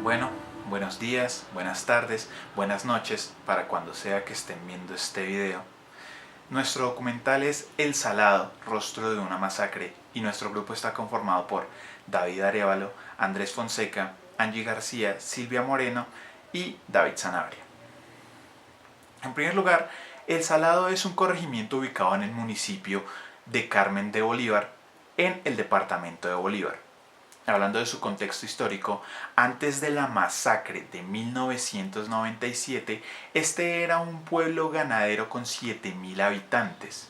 Bueno, buenos días, buenas tardes, buenas noches para cuando sea que estén viendo este video. Nuestro documental es El Salado, rostro de una masacre, y nuestro grupo está conformado por David Arévalo, Andrés Fonseca, Angie García, Silvia Moreno y David Sanabria. En primer lugar, El Salado es un corregimiento ubicado en el municipio de Carmen de Bolívar, en el departamento de Bolívar. Hablando de su contexto histórico, antes de la masacre de 1997, este era un pueblo ganadero con 7.000 habitantes,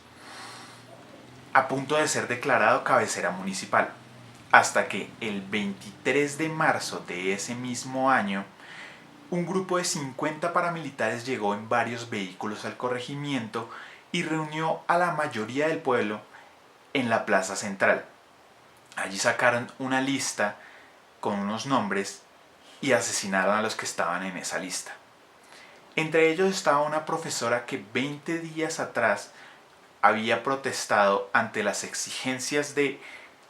a punto de ser declarado cabecera municipal, hasta que el 23 de marzo de ese mismo año, un grupo de 50 paramilitares llegó en varios vehículos al corregimiento y reunió a la mayoría del pueblo en la plaza central. Allí sacaron una lista con unos nombres y asesinaron a los que estaban en esa lista. Entre ellos estaba una profesora que 20 días atrás había protestado ante las exigencias de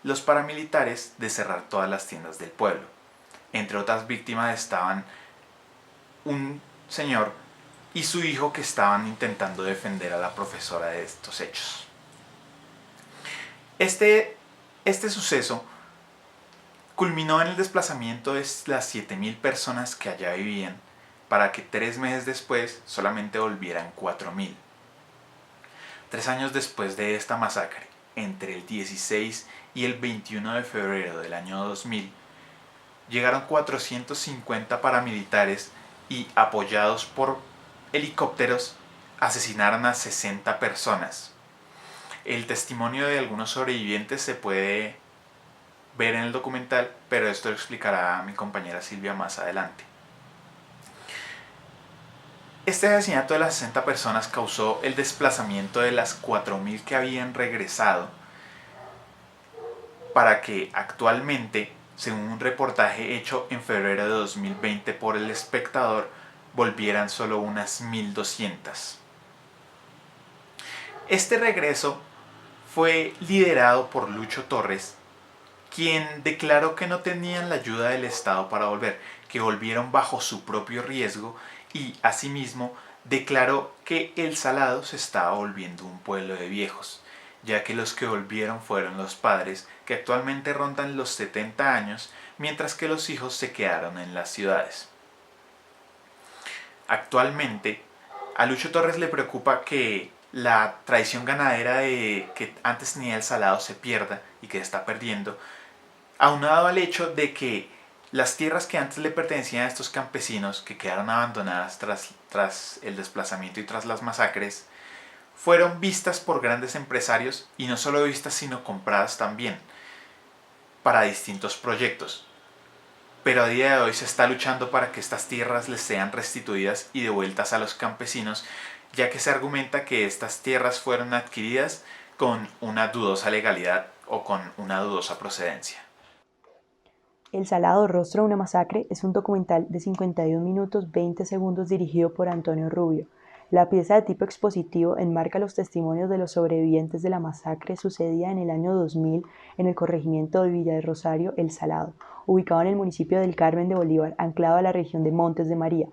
los paramilitares de cerrar todas las tiendas del pueblo. Entre otras víctimas estaban un señor y su hijo que estaban intentando defender a la profesora de estos hechos. Este suceso culminó en el desplazamiento de las 7.000 personas que allá vivían, para que 3 meses después solamente volvieran 4.000. 3 años después de esta masacre, entre el 16 y el 21 de febrero del año 2000, llegaron 450 paramilitares y, apoyados por helicópteros, asesinaron a 60 personas. El testimonio de algunos sobrevivientes se puede ver en el documental, pero esto lo explicará mi compañera Silvia más adelante. Este asesinato de las 60 personas causó el desplazamiento de las 4.000 que habían regresado, para que actualmente, según un reportaje hecho en febrero de 2020 por El Espectador, volvieran solo unas 1.200. Este regreso fue liderado por Lucho Torres, quien declaró que no tenían la ayuda del Estado para volver, que volvieron bajo su propio riesgo, y asimismo declaró que El Salado se estaba volviendo un pueblo de viejos, ya que los que volvieron fueron los padres, que actualmente rondan los 70 años, mientras que los hijos se quedaron en las ciudades. Actualmente, a Lucho Torres le preocupa que la tradición ganadera que antes tenía El Salado se pierda y que se está perdiendo, aunado al hecho de que las tierras que antes le pertenecían a estos campesinos, que quedaron abandonadas tras el desplazamiento y tras las masacres, fueron vistas por grandes empresarios, y no solo vistas sino compradas también para distintos proyectos. Pero a día de hoy se está luchando para que estas tierras les sean restituidas y devueltas a los campesinos, ya que se argumenta que estas tierras fueron adquiridas con una dudosa legalidad o con una dudosa procedencia. El Salado, rostro de una masacre es un documental de 51 minutos 20 segundos dirigido por Antonio Rubio. La pieza de tipo expositivo enmarca los testimonios de los sobrevivientes de la masacre sucedida en el año 2000 en el corregimiento de Villa de Rosario, El Salado, ubicado en el municipio del Carmen de Bolívar, anclado a la región de Montes de María.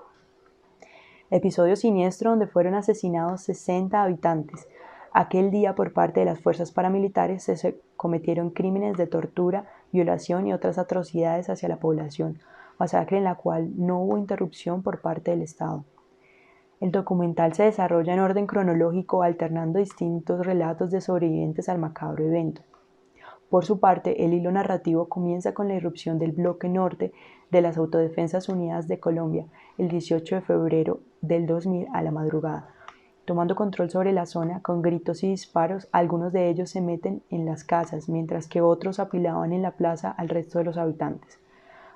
Episodio siniestro donde fueron asesinados 60 habitantes. Aquel día, por parte de las fuerzas paramilitares, se cometieron crímenes de tortura, violación y otras atrocidades hacia la población, masacre en la cual no hubo interrupción por parte del Estado. El documental se desarrolla en orden cronológico, alternando distintos relatos de sobrevivientes al macabro evento. Por su parte, el hilo narrativo comienza con la irrupción del Bloque Norte de las Autodefensas Unidas de Colombia el 18 de febrero del 2000 a la madrugada. Tomando control sobre la zona, con gritos y disparos, algunos de ellos se meten en las casas, mientras que otros apilaban en la plaza al resto de los habitantes.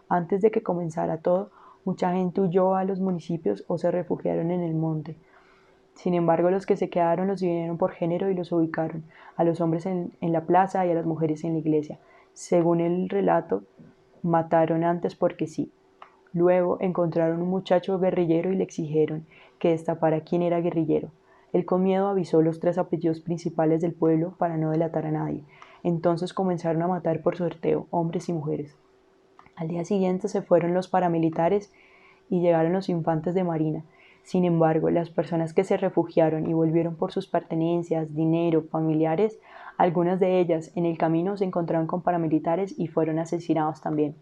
Antes de que comenzara todo, mucha gente huyó a los municipios o se refugiaron en el monte. Sin embargo, los que se quedaron los dividieron por género y los ubicaron, a los hombres en la plaza y a las mujeres en la iglesia. Según el relato, mataron antes porque sí. Luego encontraron un muchacho guerrillero y le exigieron que destapara quién era guerrillero. Él con miedo avisó los 3 apellidos principales del pueblo para no delatar a nadie. Entonces comenzaron a matar por sorteo, hombres y mujeres. Al día siguiente se fueron los paramilitares y llegaron los infantes de marina. Sin embargo, las personas que se refugiaron y volvieron por sus pertenencias, dinero, familiares, algunas de ellas en el camino se encontraron con paramilitares y fueron asesinados también.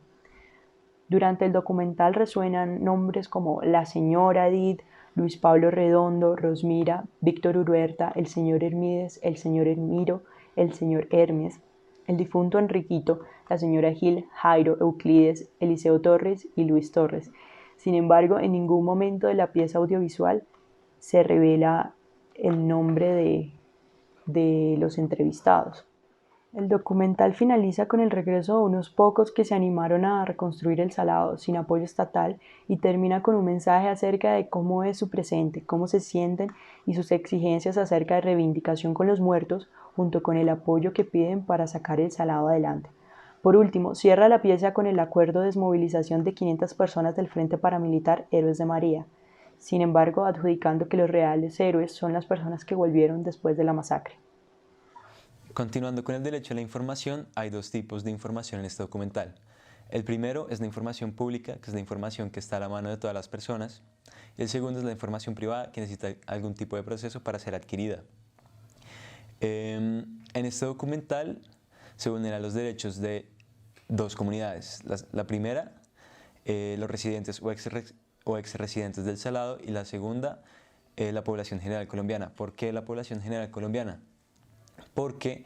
Durante el documental resuenan nombres como la señora Edith, Luis Pablo Redondo, Rosmira, Víctor Uruerta, el señor Hermídez, el señor Hermiro, el señor Hermes, el difunto Enriquito, la señora Gil, Jairo, Euclides, Eliseo Torres y Luis Torres. Sin embargo, en ningún momento de la pieza audiovisual se revela el nombre de los entrevistados. El documental finaliza con el regreso de unos pocos que se animaron a reconstruir el Salado sin apoyo estatal y termina con un mensaje acerca de cómo es su presente, cómo se sienten y sus exigencias acerca de reivindicación con los muertos, junto con el apoyo que piden para sacar el Salado adelante. Por último, cierra la pieza con el acuerdo de desmovilización de 500 personas del Frente Paramilitar Héroes de María, sin embargo adjudicando que los reales héroes son las personas que volvieron después de la masacre. Continuando con el derecho a la información, hay dos tipos de información en este documental. El primero es la información pública, que es la información que está a la mano de todas las personas. Y el segundo es la información privada, que necesita algún tipo de proceso para ser adquirida. En este documental se vulneran los derechos de dos comunidades. La primera, los residentes o ex residentes del Salado, y la segunda, la población general colombiana. ¿Por qué la población general colombiana? Porque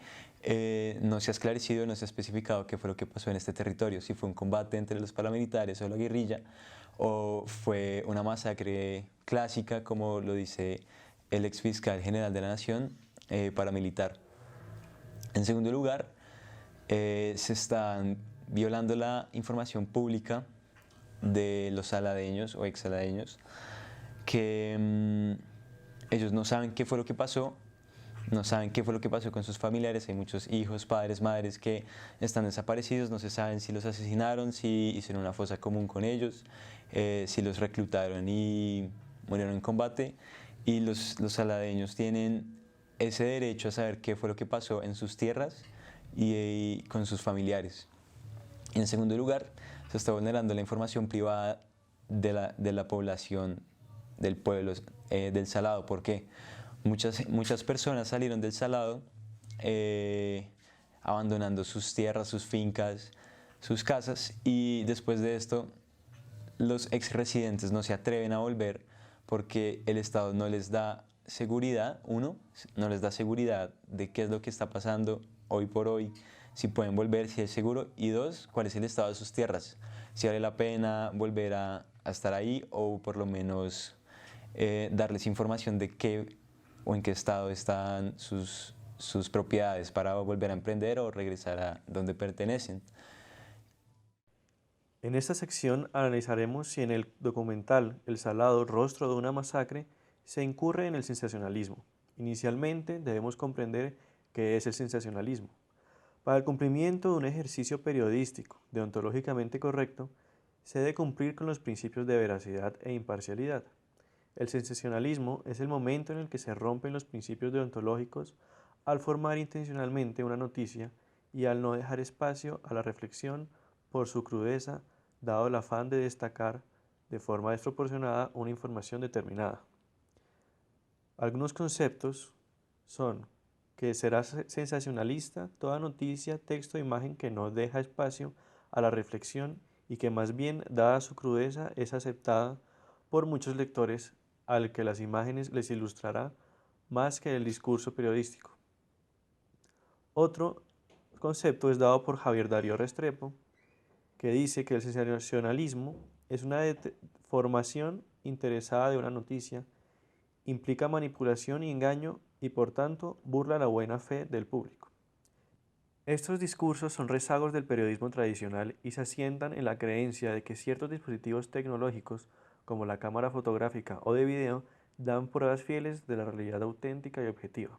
no se ha esclarecido, no se ha especificado qué fue lo que pasó en este territorio, si fue un combate entre los paramilitares o la guerrilla, o fue una masacre clásica, como lo dice el ex fiscal general de la Nación, paramilitar. En segundo lugar, se están violando la información pública de los saladeños o ex saladeños, que ellos no saben qué fue lo que pasó. No saben qué fue lo que pasó con sus familiares. Hay muchos hijos, padres, madres que están desaparecidos. No se saben si los asesinaron, si hicieron una fosa común con ellos, si los reclutaron y murieron en combate. Y los saladeños tienen ese derecho a saber qué fue lo que pasó en sus tierras y con sus familiares. En segundo lugar, se está vulnerando la información privada de la población del pueblo del Salado. ¿Por qué? Muchas personas salieron del Salado abandonando sus tierras, sus fincas, sus casas, y después de esto los ex residentes no se atreven a volver porque el Estado no les da seguridad, no les da seguridad de qué es lo que está pasando hoy por hoy, si pueden volver, si es seguro, y dos, cuál es el estado de sus tierras, si vale la pena volver a estar ahí, o por lo menos darles información de qué o en qué estado están sus propiedades para volver a emprender o regresar a donde pertenecen. En esta sección analizaremos si en el documental El Salado, rostro de una masacre, se incurre en el sensacionalismo. Inicialmente debemos comprender qué es el sensacionalismo. Para el cumplimiento de un ejercicio periodístico deontológicamente correcto, se debe cumplir con los principios de veracidad e imparcialidad. El sensacionalismo es el momento en el que se rompen los principios deontológicos al formar intencionalmente una noticia y al no dejar espacio a la reflexión por su crudeza, dado el afán de destacar de forma desproporcionada una información determinada. Algunos conceptos son que será sensacionalista toda noticia, texto o imagen que no deja espacio a la reflexión y que más bien, dada su crudeza, es aceptada por muchos lectores al que las imágenes les ilustrará más que el discurso periodístico. Otro concepto es dado por Javier Darío Restrepo, que dice que el sensacionalismo es una formación interesada de una noticia, implica manipulación y engaño y por tanto burla la buena fe del público. Estos discursos son rezagos del periodismo tradicional y se asientan en la creencia de que ciertos dispositivos tecnológicos, como la cámara fotográfica o de video, dan pruebas fieles de la realidad auténtica y objetiva.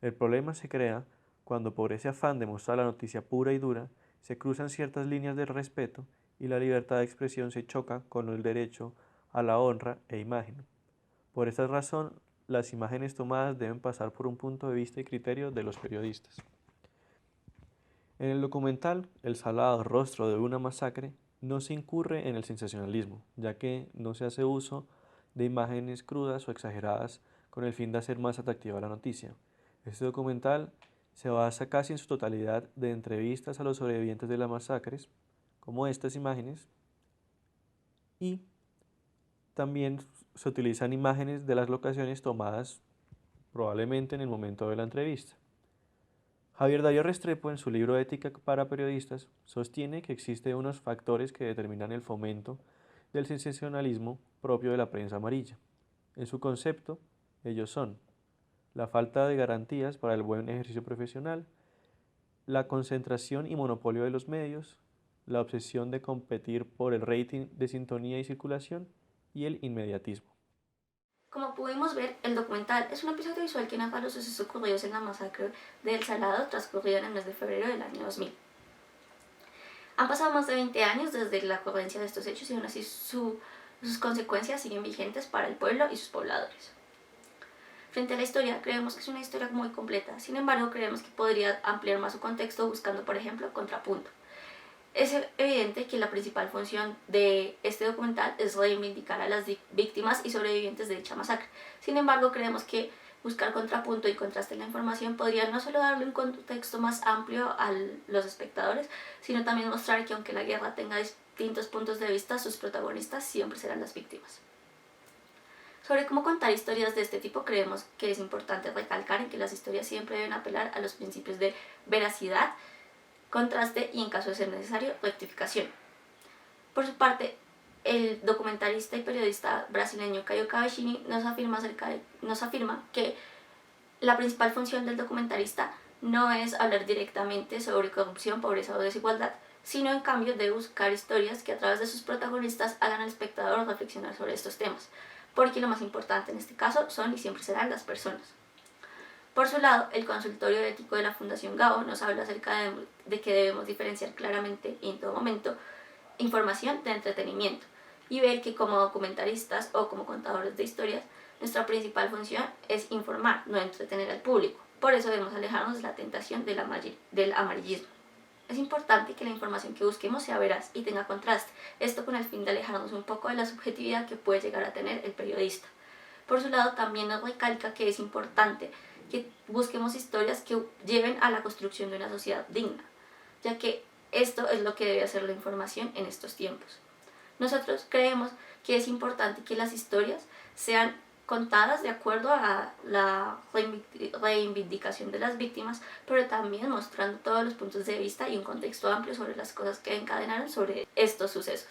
El problema se crea cuando por ese afán de mostrar la noticia pura y dura, se cruzan ciertas líneas del respeto y la libertad de expresión se choca con el derecho a la honra e imagen. Por esta razón, las imágenes tomadas deben pasar por un punto de vista y criterio de los periodistas. En el documental El Salado, rostro de una masacre, No se incurre en el sensacionalismo, ya que no se hace uso de imágenes crudas o exageradas con el fin de hacer más atractiva la noticia. Este documental se basa casi en su totalidad de entrevistas a los sobrevivientes de las masacres, como estas imágenes, y también se utilizan imágenes de las locaciones tomadas probablemente en el momento de la entrevista. Javier Darío Restrepo, en su libro Ética para Periodistas, sostiene que existen unos factores que determinan el fomento del sensacionalismo propio de la prensa amarilla. En su concepto, ellos son la falta de garantías para el buen ejercicio profesional, la concentración y monopolio de los medios, la obsesión de competir por el rating de sintonía y circulación y el inmediatismo. Como pudimos ver, el documental es un episodio visual que narra los sucesos ocurridos en la masacre de El Salado transcurrida en el mes de febrero del año 2000. Han pasado más de 20 años desde la ocurrencia de estos hechos y aún así sus consecuencias siguen vigentes para el pueblo y sus pobladores. Frente a la historia, creemos que es una historia muy completa, sin embargo creemos que podría ampliar más su contexto buscando, por ejemplo, contrapunto. Es evidente que la principal función de este documental es reivindicar a las víctimas y sobrevivientes de dicha masacre. Sin embargo, creemos que buscar contrapunto y contraste en la información podría no solo darle un contexto más amplio a los espectadores, sino también mostrar que aunque la guerra tenga distintos puntos de vista, sus protagonistas siempre serán las víctimas. Sobre cómo contar historias de este tipo, creemos que es importante recalcar en que las historias siempre deben apelar a los principios de veracidad, contraste y, en caso de ser necesario, rectificación. Por su parte, el documentalista y periodista brasileño Caio Cavaschini nos afirma que la principal función del documentalista no es hablar directamente sobre corrupción, pobreza o desigualdad, sino en cambio de buscar historias que a través de sus protagonistas hagan al espectador reflexionar sobre estos temas, porque lo más importante en este caso son y siempre serán las personas. Por su lado, el consultorio ético de la Fundación Gabo nos habla acerca de que debemos diferenciar claramente y en todo momento información de entretenimiento y ver que como documentaristas o como contadores de historias, nuestra principal función es informar, no entretener al público. Por eso debemos alejarnos de la tentación del amarillismo. Es importante que la información que busquemos sea veraz y tenga contraste, esto con el fin de alejarnos un poco de la subjetividad que puede llegar a tener el periodista. Por su lado, también nos recalca que es importante que busquemos historias que lleven a la construcción de una sociedad digna, ya que esto es lo que debe hacer la información en estos tiempos. Nosotros creemos que es importante que las historias sean contadas de acuerdo a la reivindicación de las víctimas, pero también mostrando todos los puntos de vista y un contexto amplio sobre las cosas que encadenaron sobre estos sucesos.